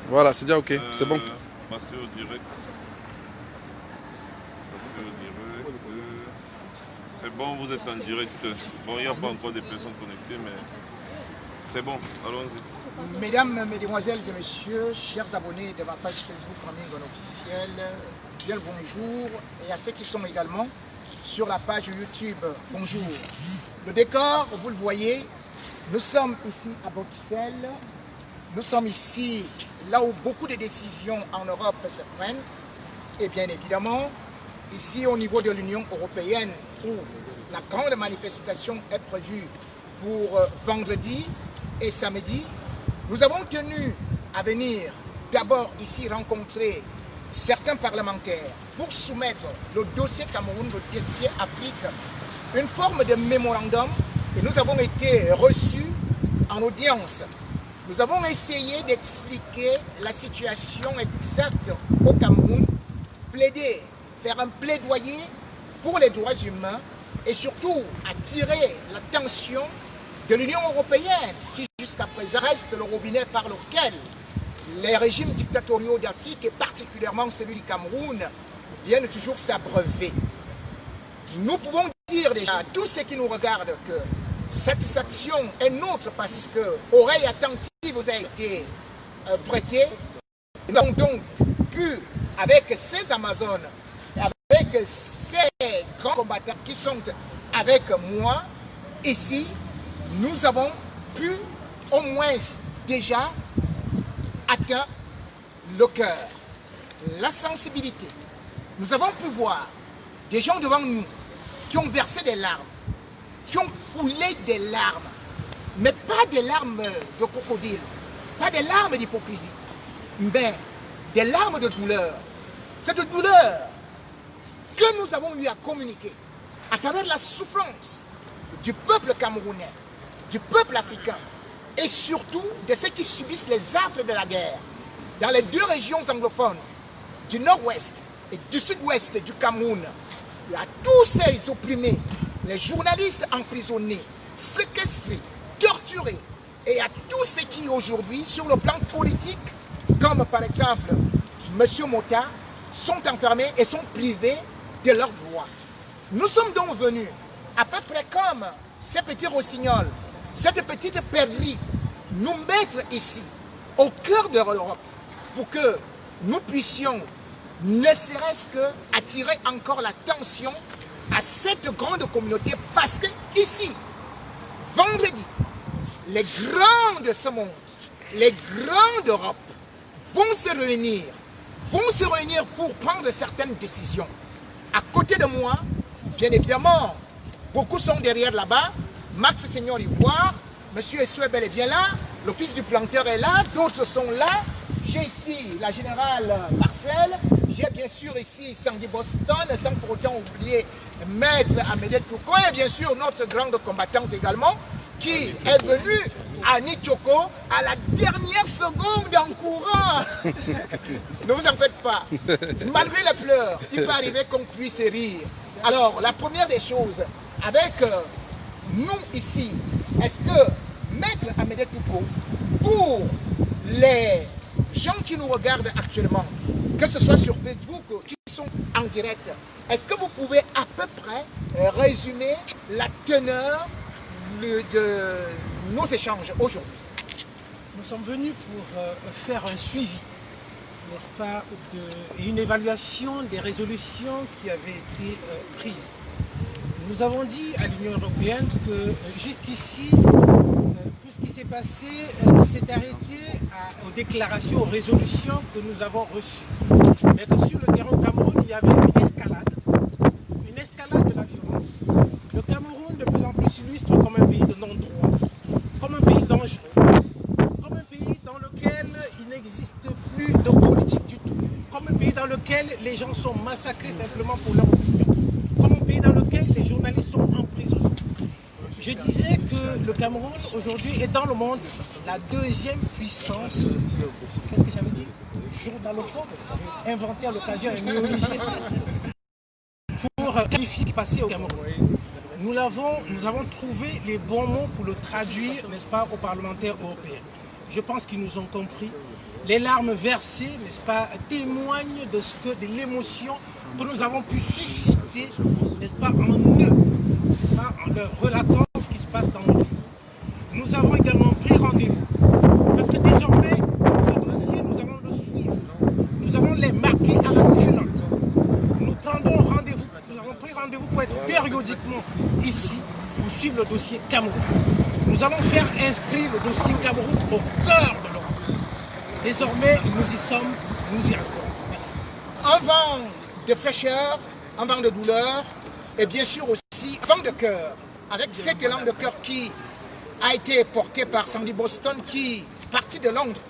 Voilà, c'est bien, ok, c'est bon. Passer au direct. Passer au direct. C'est bon, vous êtes en direct. Bon, il n'y a pas encore des personnes connectées, mais c'est bon, allons-y. Mesdames, Mesdemoiselles et Messieurs, chers abonnés de ma page Facebook Ramingon officielle, bien le bonjour, et à ceux qui sont également sur la page YouTube, bonjour. Le décor, vous le voyez, nous sommes ici à Bruxelles, nous sommes ici là où beaucoup de décisions en Europe se prennent, et bien évidemment, ici au niveau de l'Union européenne, où la grande manifestation est prévue pour vendredi et samedi, nous avons tenu à venir d'abord ici rencontrer certains parlementaires pour soumettre le dossier Cameroun, le dossier Afrique, une forme de mémorandum, et nous avons été reçus en audience. Nous avons essayé d'expliquer la situation exacte au Cameroun, plaider, faire un plaidoyer pour les droits humains et surtout attirer l'attention de l'Union européenne qui jusqu'à présent reste le robinet par lequel les régimes dictatoriaux d'Afrique et particulièrement celui du Cameroun viennent toujours s'abreuver. Nous pouvons dire déjà à tous ceux qui nous regardent que satisfaction est nôtre parce que oreille attentive vous a été prêtée. Nous avons donc pu, avec ces Amazones, avec ces grands combattants qui sont avec moi ici, nous avons pu au moins déjà atteindre le cœur, la sensibilité. Nous avons pu voir des gens devant nous qui ont versé des larmes, qui ont coulé des larmes, mais pas des larmes de crocodile, pas des larmes d'hypocrisie, mais des larmes de douleur. Cette douleur que nous avons eu à communiquer à travers la souffrance du peuple camerounais, du peuple africain et surtout de ceux qui subissent les affres de la guerre dans les deux régions anglophones du nord-ouest et du sud-ouest du Cameroun. À tous ces opprimés, les journalistes emprisonnés, séquestrés, torturés et à tous ceux qui aujourd'hui sur le plan politique, comme par exemple M. Mota, sont enfermés et sont privés de leurs droits. Nous sommes donc venus à peu près comme ces petits rossignols, cette petite perdrix, nous mettre ici, au cœur de l'Europe, pour que nous puissions, ne serait-ce que attirer encore l'attention à cette grande communauté, parce que ici, vendredi, les grands de ce monde, les grands d'Europe vont se réunir pour prendre certaines décisions. À côté de moi, bien évidemment, beaucoup sont derrière là-bas. Max Seigneur Ivoire, Monsieur Essou est bel et bien là, le fils du planteur est là, d'autres sont là. J'ai ici la générale Marcel, j'ai bien sûr ici Sandy Boston, sans pour autant oublier Maître Amédée Touko, et bien sûr notre grande combattante également, qui est venue à Nichoko à la dernière seconde en courant. Ne vous en faites pas. Malgré les pleurs, il peut arriver qu'on puisse rire. Alors, la première des choses, avec nous ici, est-ce que Maître Amédée Touko, pour les gens qui nous regardent actuellement, que ce soit sur Facebook, qui sont en direct, est-ce que vous pouvez à peu près résumer la teneur de nos échanges aujourd'hui? Nous sommes venus pour faire un suivi, n'est-ce pas, et une évaluation des résolutions qui avaient été prises. Nous avons dit à l'Union européenne que jusqu'ici, tout ce qui s'est passé s'est arrêté aux déclarations, aux résolutions que nous avons reçues. Mais que sur le terrain au Cameroun, il y avait une escalade de la violence. Le Cameroun, de plus en plus, s'illustre comme un pays de non-droit, comme un pays dangereux, comme un pays dans lequel il n'existe plus de politique du tout, comme un pays dans lequel les gens sont massacrés simplement pour leur opinion, comme un pays dans lequel les journalistes sont emprisonnés. Je disais que le Cameroun aujourd'hui est dans le monde la deuxième puissance, qu'est-ce que j'avais dit, journalophobe, inventé à l'occasion un néologisme pour qualifier ce qui passait au Cameroun. Nous avons trouvé les bons mots pour le traduire, n'est-ce pas, aux parlementaires européens. Je pense qu'ils nous ont compris. les larmes versées, n'est-ce pas, témoignent de l'émotion que nous avons pu susciter, n'est-ce pas, en eux, en leur relatant ce qui se passe dans notre pays. Nous avons également pris rendez-vous, parce que désormais, ce dossier, nous allons le suivre. Nous allons les marquer à la culotte. Nous prendrons rendez-vous, nous avons pris rendez-vous pour être périodiquement ici, pour suivre le dossier Cameroun. Nous allons faire inscrire le dossier Cameroun au cœur de l'Europe. Désormais, nous y sommes, nous y resterons. Merci. Un vent de fraîcheur, un vent de douleur, et bien sûr aussi un vent de cœur, avec cet élan de cœur qui a été porté par Sandy Boston, qui, parti de Londres,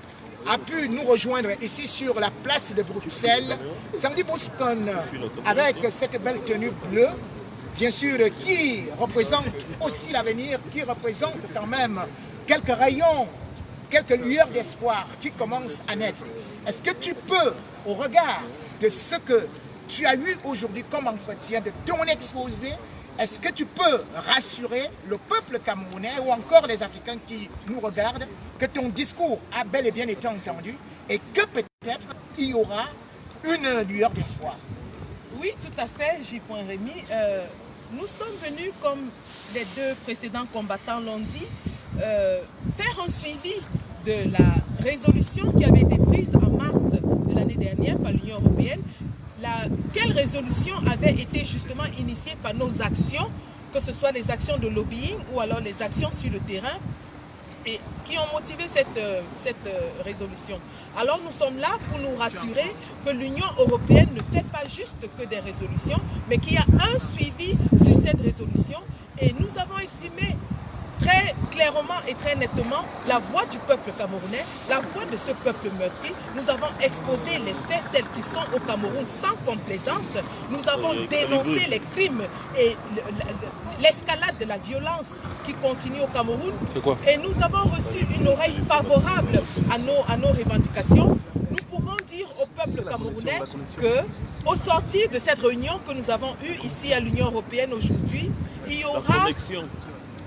a pu nous rejoindre ici sur la place de Bruxelles. Sandy Boston, avec cette belle tenue bleue, bien sûr, qui représente aussi l'avenir, qui représente quand même quelques rayons, quelques lueurs d'espoir qui commencent à naître. Est-ce que tu peux, au regard de ce que tu as eu aujourd'hui comme entretien, de ton exposé, est-ce que tu peux rassurer le peuple camerounais ou encore les Africains qui nous regardent que ton discours a bel et bien été entendu et que peut-être il y aura une lueur d'espoir? Oui, tout à fait, J. Rémy. Nous sommes venus, comme les deux précédents combattants l'ont dit, faire un suivi de la résolution qui avait été prise en mars de l'année dernière par l'Union européenne. Quelle résolution avait été justement initiée par nos actions, que ce soit les actions de lobbying ou alors les actions sur le terrain, et qui ont motivé cette résolution. Alors nous sommes là pour nous rassurer que l'Union européenne ne fait pas juste que des résolutions, mais qu'il y a un suivi sur cette résolution. Et nous avons exprimé très clairement et très nettement la voix du peuple camerounais, la voix de ce peuple meurtri. Nous avons exposé les faits tels qu'ils sont au Cameroun sans complaisance. Nous avons dénoncé les crimes et l'escalade de la violence qui continue au Cameroun. Et nous avons reçu une oreille favorable à nos revendications. Nous pouvons dire au peuple camerounais que, au sortir de cette réunion que nous avons eue ici à l'Union européenne aujourd'hui, il y aura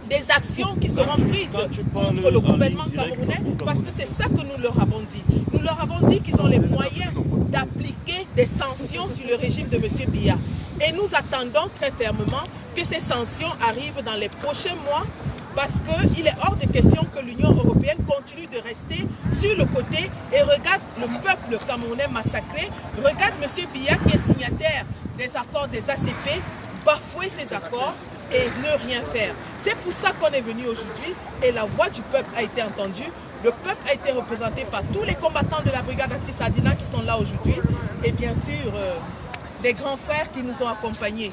des actions qui seront prises contre le gouvernement camerounais, parce que c'est ça que nous leur avons dit. Nous leur avons dit qu'ils ont les moyens d'appliquer des sanctions sur le régime de M. Biya. Et nous attendons très fermement que ces sanctions arrivent dans les prochains mois, parce qu'il est hors de question que l'Union européenne continue de rester sur le côté et regarde le peuple camerounais massacré, regarde M. Biya qui est signataire des accords des ACP, bafouer ces accords et ne rien faire. C'est pour ça qu'on est venu aujourd'hui et la voix du peuple a été entendue. Le peuple a été représenté par tous les combattants de la brigade anti-Sardina qui sont là aujourd'hui et bien sûr les grands frères qui nous ont accompagnés.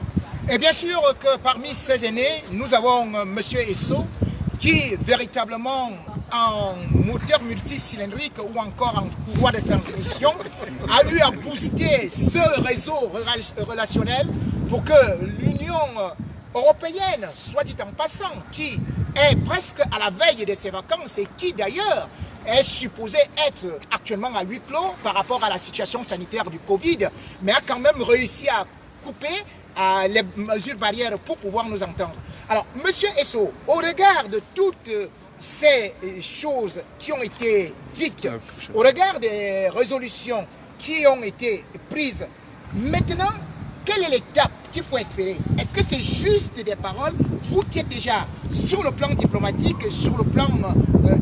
Et bien sûr que parmi ces aînés, nous avons M. Esso qui véritablement en moteur multicylindrique ou encore en courroie de transmission a eu à booster ce réseau relationnel pour que l'Union européenne, soit dit en passant, qui est presque à la veille de ses vacances et qui d'ailleurs est supposée être actuellement à huis clos par rapport à la situation sanitaire du Covid, mais a quand même réussi à couper les mesures barrières pour pouvoir nous entendre. Alors, Monsieur Esso, au regard de toutes ces choses qui ont été dites, au regard des résolutions qui ont été prises, maintenant, quelle est l'étape qu'il faut espérer? Est-ce que c'est juste des paroles? Vous qui êtes déjà sur le plan diplomatique, sur le plan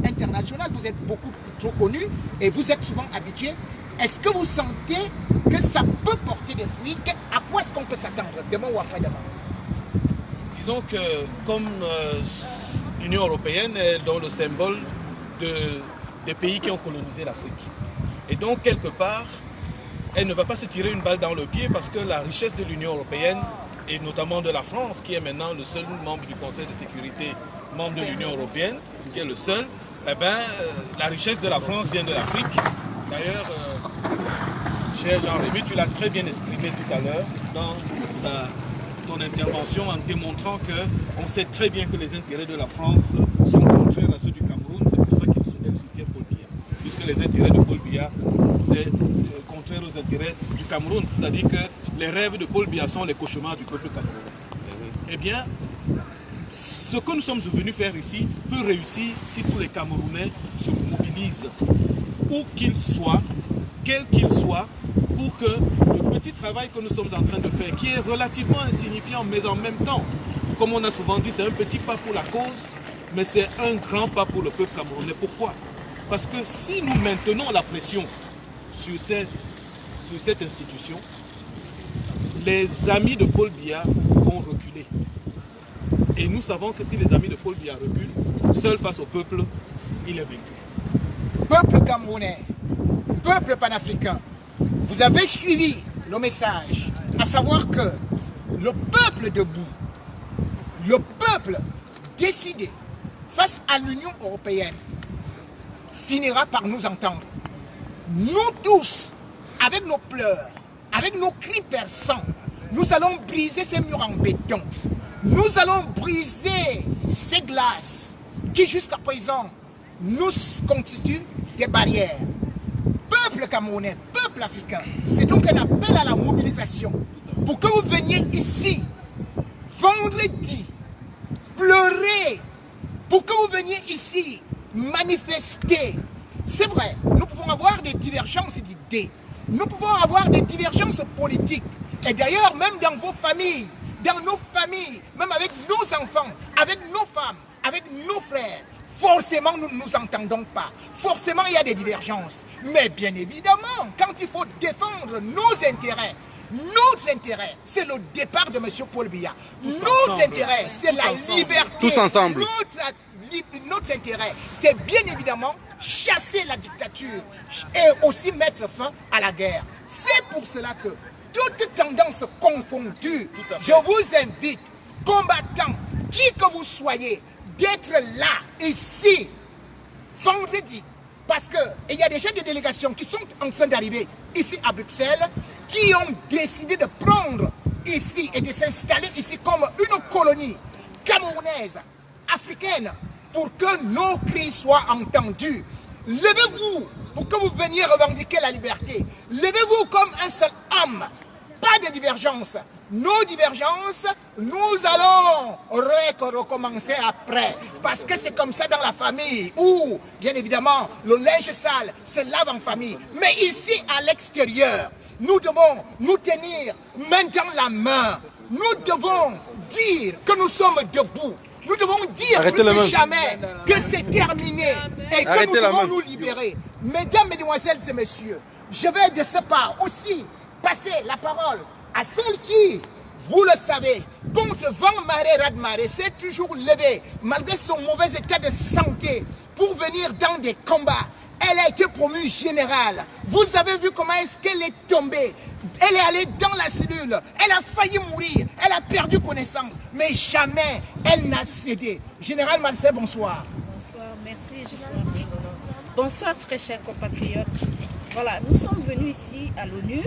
international, vous êtes beaucoup trop connu et vous êtes souvent habitué. Est-ce que vous sentez que ça peut porter des fruits? À quoi est-ce qu'on peut s'attendre demain ou après-demain? Disons que comme l'Union européenne est dans le symbole des pays qui ont colonisé l'Afrique. Et donc quelque part, elle ne va pas se tirer une balle dans le pied parce que la richesse de l'Union européenne, et notamment de la France, qui est maintenant le seul membre du Conseil de sécurité, membre de l'Union européenne, qui est le seul, eh bien, la richesse de la France vient de l'Afrique. D'ailleurs, cher Jean-Rémy, tu l'as très bien exprimé tout à l'heure dans ton intervention en démontrant qu'on sait très bien que les intérêts de la France sont contraires à ceux du Cameroun. C'est pour ça qu'il soutient Paul Biya. Puisque les intérêts de Paul Biya, c'est contraire aux intérêts du Cameroun. C'est-à-dire que les rêves de Paul Biya sont les cauchemars du peuple camerounais. Eh bien, ce que nous sommes venus faire ici peut réussir si tous les Camerounais se mobilisent. où qu'il soit, quel qu'il soit, pour que le petit travail que nous sommes en train de faire, qui est relativement insignifiant, mais en même temps, comme on a souvent dit, c'est un petit pas pour la cause, mais c'est un grand pas pour le peuple camerounais. Pourquoi? Parce que si nous maintenons la pression sur cette institution, les amis de Paul Biya vont reculer. Et nous savons que si les amis de Paul Biya reculent, seul face au peuple, il est vaincu. Peuple camerounais, peuple panafricain, vous avez suivi le message, à savoir que le peuple debout, le peuple décidé face à l'Union européenne finira par nous entendre. Nous tous, avec nos pleurs, avec nos cris perçants, nous allons briser ces murs en béton. Nous allons briser ces glaces qui jusqu'à présent nous constituent des barrières. Peuple camerounais, peuple africain, c'est donc un appel à la mobilisation pour que vous veniez ici vendredi pleurer, pour que vous veniez ici manifester. C'est vrai, nous pouvons avoir des divergences d'idées, nous pouvons avoir des divergences politiques, et d'ailleurs même dans vos familles, dans nos familles, même avec nos enfants, avec nos femmes, avec nos frères, forcément nous ne nous entendons pas, forcément il y a des divergences, mais bien évidemment, quand il faut défendre nos intérêts, notre intérêt, c'est le départ de M. Paul Biya. Notre intérêt, c'est la liberté. Tous ensemble. Notre intérêt, c'est bien évidemment chasser la dictature et aussi mettre fin à la guerre. C'est pour cela que, toutes tendances confondues, je vous invite, combattants, qui que vous soyez, d'être là, ici, vendredi. Parce qu'il y a déjà des délégations qui sont en train d'arriver ici à Bruxelles, qui ont décidé de prendre ici et de s'installer ici comme une colonie camerounaise, africaine, pour que nos cris soient entendus. Levez-vous pour que vous veniez revendiquer la liberté. Levez-vous comme un seul homme. Pas de divergence. Nos divergences, nous allons recommencer après. Parce que c'est comme ça dans la famille, où, bien évidemment, le linge sale se lave en famille. Mais ici, à l'extérieur, nous devons nous tenir main dans la main. Nous devons dire que nous sommes debout. Nous devons dire plus que jamais que c'est terminé et que nous devons nous libérer. Mesdames, mesdemoiselles et messieurs, je vais de ce pas aussi passer la parole à celle qui, vous le savez, contre vent, marée, rade-marée, s'est toujours levée, malgré son mauvais état de santé, pour venir dans des combats. Elle a été promue générale. Vous avez vu comment est-ce qu'elle est tombée. Elle est allée dans la cellule. Elle a failli mourir. Elle a perdu connaissance. Mais jamais elle n'a cédé. Général Marcel, bonsoir. Bonsoir, merci. Bonsoir, très chers compatriotes. Voilà, nous sommes venus ici à l'ONU,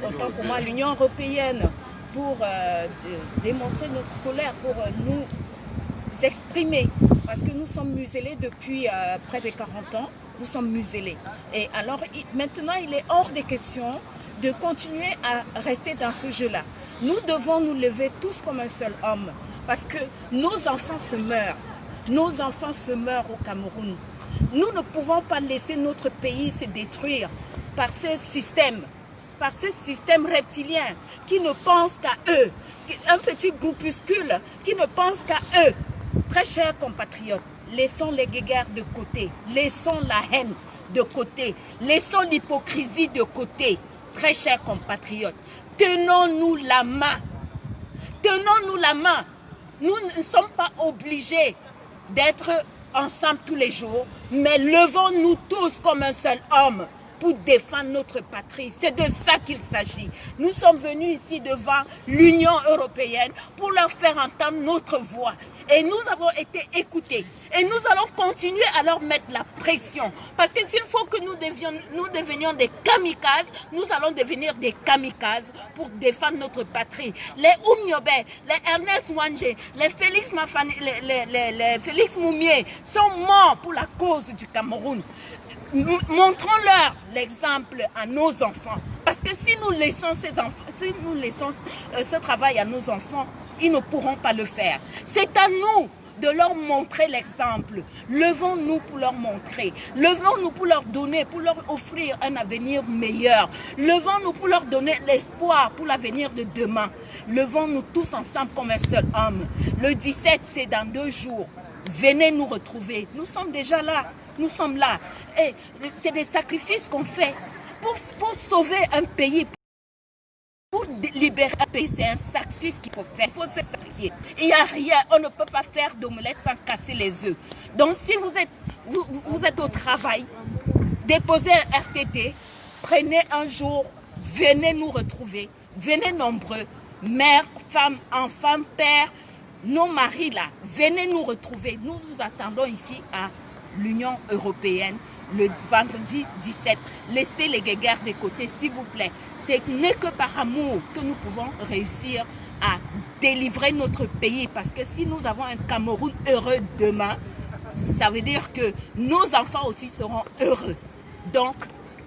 autant pour moi l'Union européenne, pour démontrer notre colère, pour nous exprimer. Parce que nous sommes muselés depuis près de 40 ans. Nous sommes muselés. Et alors, maintenant, il est hors des questions de continuer à rester dans ce jeu-là. Nous devons nous lever tous comme un seul homme. Parce que nos enfants se meurent. Nos enfants se meurent au Cameroun. Nous ne pouvons pas laisser notre pays se détruire par ce système reptilien qui ne pense qu'à eux. Un petit groupuscule qui ne pense qu'à eux. Très chers compatriotes, laissons les guéguerres de côté, laissons la haine de côté, laissons l'hypocrisie de côté. Très chers compatriotes, tenons-nous la main. Tenons-nous la main. Nous ne sommes pas obligés d'être ensemble tous les jours, mais levons-nous tous comme un seul homme pour défendre notre patrie. C'est de ça qu'il s'agit. Nous sommes venus ici devant l'Union européenne pour leur faire entendre notre voix. Et nous avons été écoutés. Et nous allons continuer à leur mettre la pression. Parce que s'il faut que nous devenions des kamikazes, nous allons devenir des kamikazes pour défendre notre patrie. Les Oumniobe, les Ernest Wangé, les Félix Félix Moumié sont morts pour la cause du Cameroun. Montrons-leur l'exemple à nos enfants. Parce que si nous laissons ce travail à nos enfants, ils ne pourront pas le faire. C'est à nous de leur montrer l'exemple. Levons-nous pour leur montrer. Levons-nous pour leur donner, pour leur offrir un avenir meilleur. Levons-nous pour leur donner l'espoir pour l'avenir de demain. Levons-nous tous ensemble comme un seul homme. Le 17, c'est dans 2 jours. Venez nous retrouver. Nous sommes déjà là. Nous sommes là. Et c'est des sacrifices qu'on fait pour sauver un pays. Pour libérer un pays, c'est un sacrifice qu'il faut faire. Il faut se sacrifier. Il n'y a rien. On ne peut pas faire d'omelette sans casser les œufs. Donc si vous êtes au travail, déposez un RTT, prenez un jour, venez nous retrouver. Venez nombreux. Mères, femmes, enfants, pères, nos maris là. Venez nous retrouver. Nous vous attendons ici à l'Union européenne le vendredi 17. Laissez les guéguerres de côté, s'il vous plaît. Ce n'est que par amour que nous pouvons réussir à délivrer notre pays. Parce que si nous avons un Cameroun heureux demain, ça veut dire que nos enfants aussi seront heureux. Donc,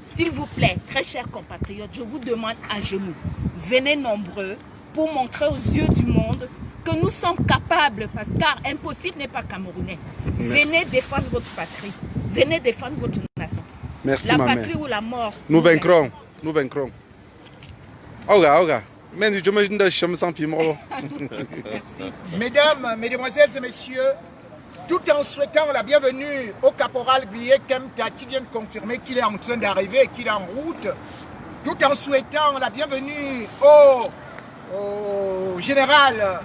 s'il vous plaît, très chers compatriotes, je vous demande à genoux, venez nombreux pour montrer aux yeux du monde que nous sommes capables, car impossible n'est pas camerounais. Venez défendre votre patrie. Venez défendre votre nation. Merci, la ma patrie mère. ou la mort. Nous vaincrons. Nous vaincrons. Mais j'imagine que je me sens plus mort. Mesdames, Mesdemoiselles et Messieurs, tout en souhaitant la bienvenue au caporal Guillé Kemta qui vient de confirmer qu'il est en train d'arriver, qu'il est en route, tout en souhaitant la bienvenue au général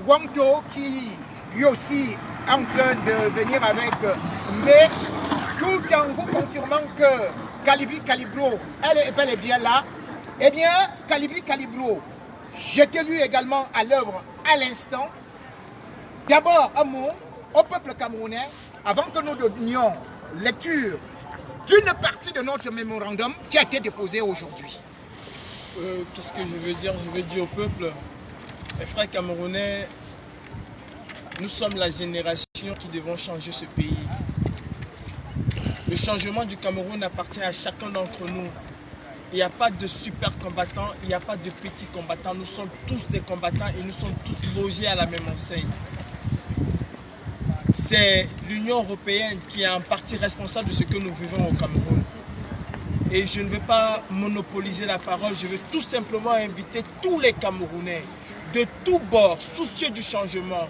Wangdo qui lui aussi est en train de venir avec, mais tout en vous confirmant que Calibri Calibro, elle est bel et bien là. Eh bien, Calibri Calibro, j'étais lui également à l'œuvre à l'instant. D'abord, un mot au peuple camerounais, avant que nous donnions lecture d'une partie de notre mémorandum qui a été déposé aujourd'hui. Qu'est-ce que je veux dire? Je veux dire au peuple, mes frères camerounais, nous sommes la génération qui devons changer ce pays. Le changement du Cameroun appartient à chacun d'entre nous. Il n'y a pas de super combattants, il n'y a pas de petits combattants. Nous sommes tous des combattants et nous sommes tous logés à la même enseigne. C'est l'Union européenne qui est en partie responsable de ce que nous vivons au Cameroun. Et je ne veux pas monopoliser la parole, je veux tout simplement inviter tous les Camerounais de tous bords, soucieux du changement,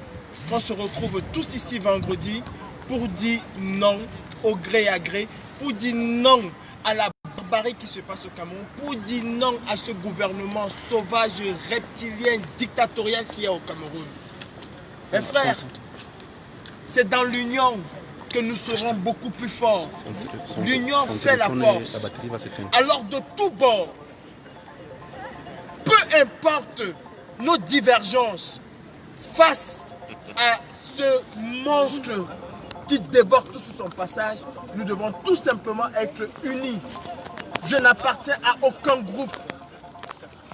qu'on se retrouve tous ici vendredi pour dire non au gré à gré, pour dire non à la barbarie qui se passe au Cameroun, pour dire non à ce gouvernement sauvage, reptilien, dictatorial qui est au Cameroun. Mes frères, c'est dans l'union que nous serons beaucoup plus forts. L'union fait la force. Alors de tous bords, peu importe nos divergences face à ce monstre qui dévore tout sur son passage, nous devons tout simplement être unis. Je n'appartiens à aucun groupe.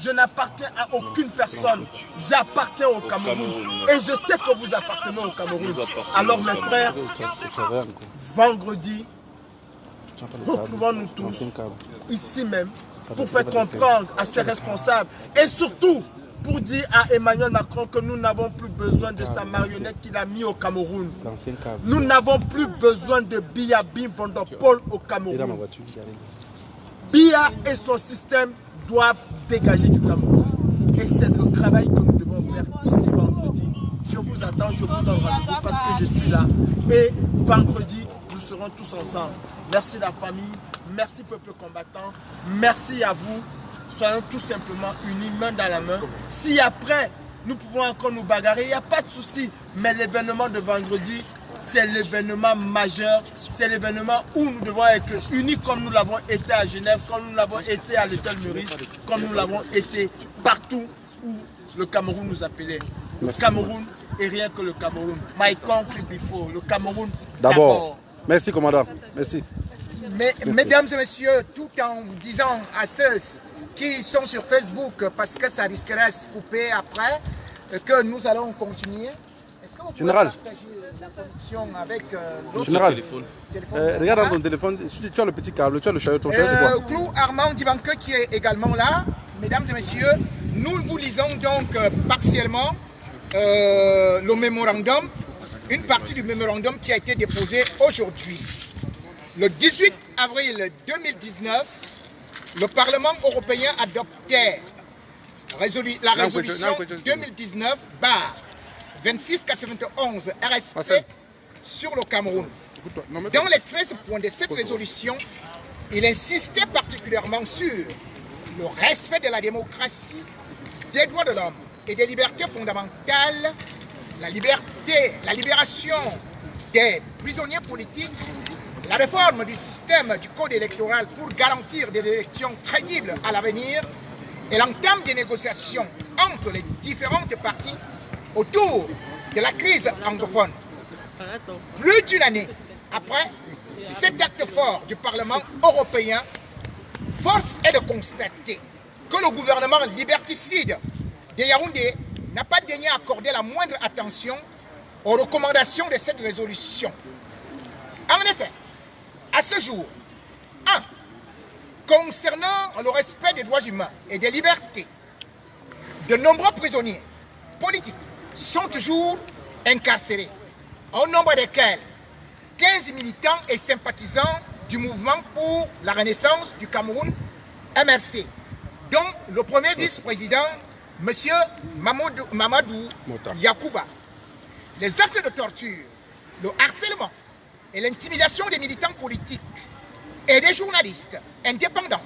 Je n'appartiens à aucune personne. J'appartiens au Cameroun. Et je sais que vous appartenez au Cameroun. Alors mes frères, vendredi, retrouvons-nous tous ici même pour faire comprendre à ses responsables et surtout pour dire à Emmanuel Macron que nous n'avons plus besoin de sa marionnette qu'il a mis au Cameroun. Nous n'avons plus besoin de Biya Bim Van Der Pol au Cameroun. Biya et son système doivent dégager du Cameroun. Et c'est le travail que nous devons faire ici vendredi. Je vous attends, je vous donne rendez-vous parce que je suis là. Et vendredi, nous serons tous ensemble. Merci la famille, merci peuple combattant, merci à vous. Soyons tout simplement unis, main dans la main. Si après, nous pouvons encore nous bagarrer, il n'y a pas de souci. Mais l'événement de vendredi, c'est l'événement majeur. C'est l'événement où nous devons être unis comme nous l'avons été à Genève, comme nous l'avons été à l'Hôtel Meurice, comme nous l'avons été partout où le Cameroun nous appelait. Le Cameroun et rien que le Cameroun. My country before. Le Cameroun d'abord. Merci, commandant. Merci. Mesdames et messieurs, tout en vous disant à ceux qui sont sur Facebook, parce que ça risquerait de se couper après, que nous allons continuer. Est-ce que vous pouvez partager la connexion avec l'autre téléphone? Regarde dans ton téléphone, tu as le petit câble, tu as le chahuton. Clou Armand Dibanke qui est également là. Mesdames et messieurs, nous vous lisons donc partiellement le mémorandum une partie du mémorandum qui a été déposé aujourd'hui. Le 18 avril 2019, le Parlement européen adoptait la résolution 2019-2691 RSP sur le Cameroun. Dans les 13 points de cette résolution, il insistait particulièrement sur le respect de la démocratie, des droits de l'homme et des libertés fondamentales, la libération des prisonniers politiques, la réforme du système du code électoral pour garantir des élections crédibles à l'avenir et l'entame des négociations entre les différentes parties autour de la crise anglophone. Plus d'une année après cet acte fort du Parlement européen, force est de constater que le gouvernement liberticide de Yaoundé n'a pas daigné accorder la moindre attention aux recommandations de cette résolution. En effet, à ce jour, 1. Concernant le respect des droits humains et des libertés, de nombreux prisonniers politiques sont toujours incarcérés, au nombre desquels 15 militants et sympathisants du mouvement pour la renaissance du Cameroun, MRC, dont le premier vice-président, M. Mamadou Yakouba. Les actes de torture, le harcèlement et l'intimidation des militants politiques et des journalistes indépendants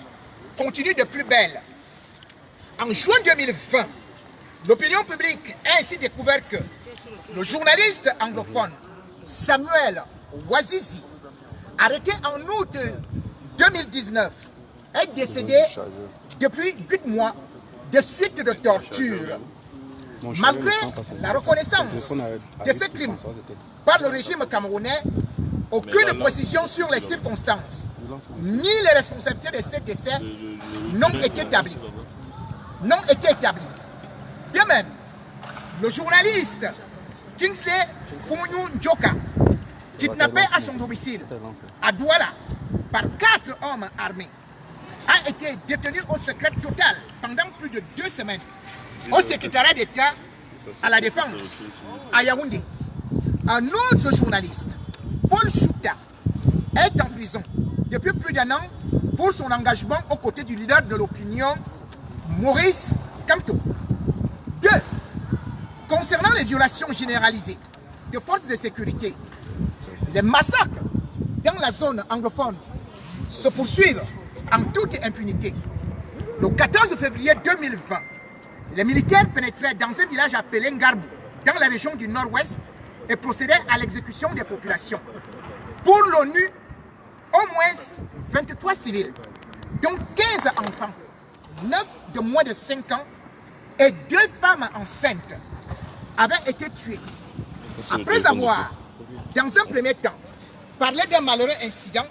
continuent de plus belle. En juin 2020, l'opinion publique a ainsi découvert que le journaliste anglophone Samuel Ouazizi, arrêté en août 2019, est décédé depuis 8 mois de suite de torture. Malgré la reconnaissance de ce crime par le régime camerounais, aucune précision sur les circonstances ni les responsabilités de ce décès n'ont été établies. De même, le journaliste Kingsley Foumouniou Ndjoka, kidnappé à son domicile à Douala par 4 hommes armés, a été détenu au secret total pendant plus de 2 semaines au secrétariat d'État à la Défense à Yaoundé. Un autre journaliste, Paul Chouta, est en prison depuis plus d'1 an pour son engagement aux côtés du leader de l'opinion, Maurice Kamto. 2. Concernant les violations généralisées des forces de sécurité, les massacres dans la zone anglophone se poursuivent en toute impunité. Le 14 février 2020, les militaires pénétraient dans un village appelé Ngarbou, dans la région du nord-ouest, et procédaient à l'exécution des populations. Pour l'ONU, au moins 23 civils, dont 15 enfants, 9 de moins de 5 ans et 2 femmes enceintes, avaient été tués. Après avoir, dans un premier temps, parlé d'un malheureux incident,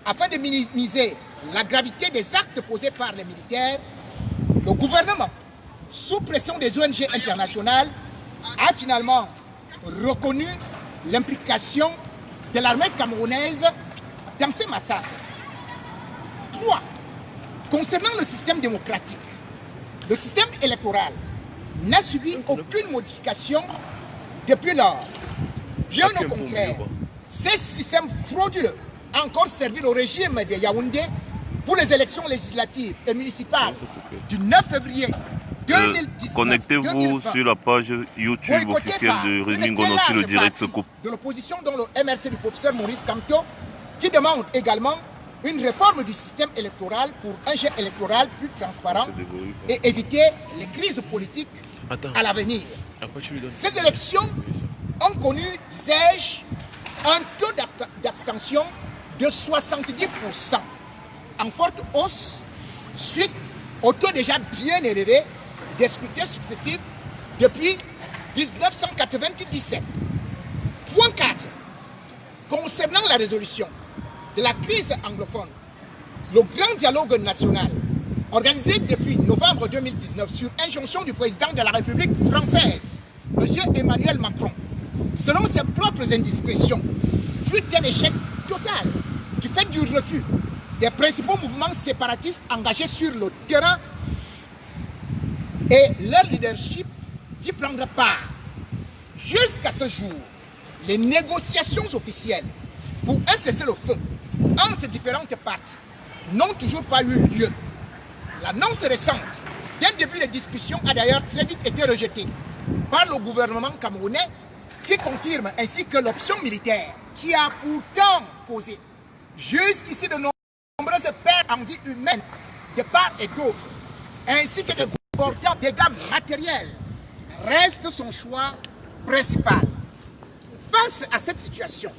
afin de minimiser la gravité des actes posés par les militaires, le gouvernement, sous pression des ONG internationales, a finalement reconnu l'implication de l'armée camerounaise dans ces massacres. 3. Concernant le système démocratique, le système électoral n'a subi aucune modification depuis lors. Bien au contraire, ce système frauduleux a encore servi le régime de Yaoundé pour les élections législatives et municipales du 9 février 2019. Connectez-vous sur la page YouTube officielle de Rémi Ngono sur le direct se coupe. De l'opposition dont le MRC du professeur Maurice Kamto, qui demande également une réforme du système électoral pour un jeu électoral plus transparent et éviter les crises politiques à l'avenir. Ces élections ont connu, disais-je, un taux d'abstention de 70%, en forte hausse suite au taux déjà bien élevé des scrutins successifs depuis 1997. Point 4. Concernant la résolution de la crise anglophone, le grand dialogue national organisé depuis novembre 2019 sur injonction du président de la République française, M. Emmanuel Macron, selon ses propres indiscrétions, fut un échec total du fait du refus des principaux mouvements séparatistes engagés sur le terrain et leur leadership d'y prendre part. Jusqu'à ce jour, les négociations officielles pour un cessez-le-feu entre ces différentes parties n'ont toujours pas eu lieu. L'annonce récente d'un début de discussion a d'ailleurs très vite été rejetée par le gouvernement camerounais qui confirme ainsi que l'option militaire qui a pourtant causé jusqu'ici de nombreuses pertes en vie humaine de part et d'autre, ainsi que de importants dégâts matériels, reste son choix principal. Face à cette situation,